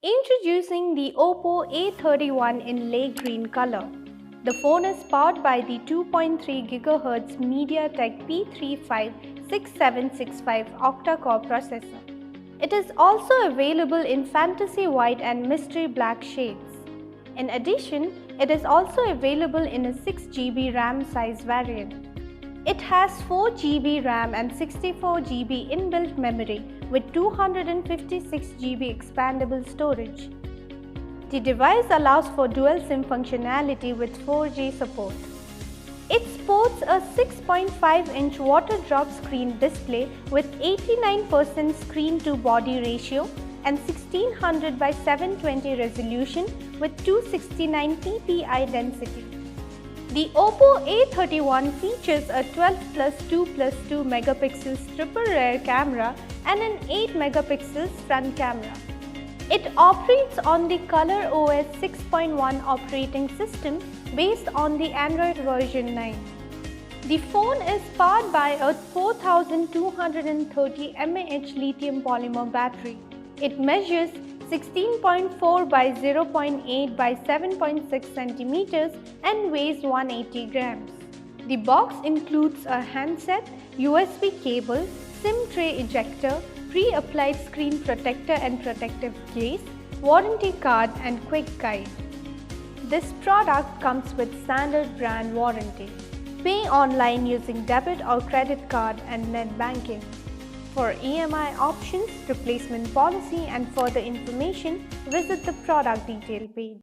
Introducing the Oppo A31 in lake green color. The phone is powered by the 2.3 GHz MediaTek P356765 octa-core processor. It is also available in fantasy white and mystery black shades. In addition, it is also available in a 6GB RAM size variant. It has 4GB RAM and 64GB inbuilt memory with 256GB expandable storage. The device allows for dual SIM functionality with 4G support. It sports a 6.5-inch water drop screen display with 89% screen-to-body ratio and 1600 by 720 resolution with 269 ppi density. The Oppo A31 features a 12+2+2 megapixels triple rear camera and an 8 megapixels front camera. It operates on the ColorOS 6.1 operating system based on the Android version 9. The phone is powered by a 4230 mAh lithium polymer battery. It measures 16.4 by 0.8 by 7.6 centimeters and weighs 180 grams. The box includes a handset, USB cable, SIM tray ejector, pre-applied screen protector and protective case, warranty card and quick guide. This product comes with standard brand warranty. Pay online using debit or credit card and net banking. For EMI options, replacement policy and further information, visit the product detail page.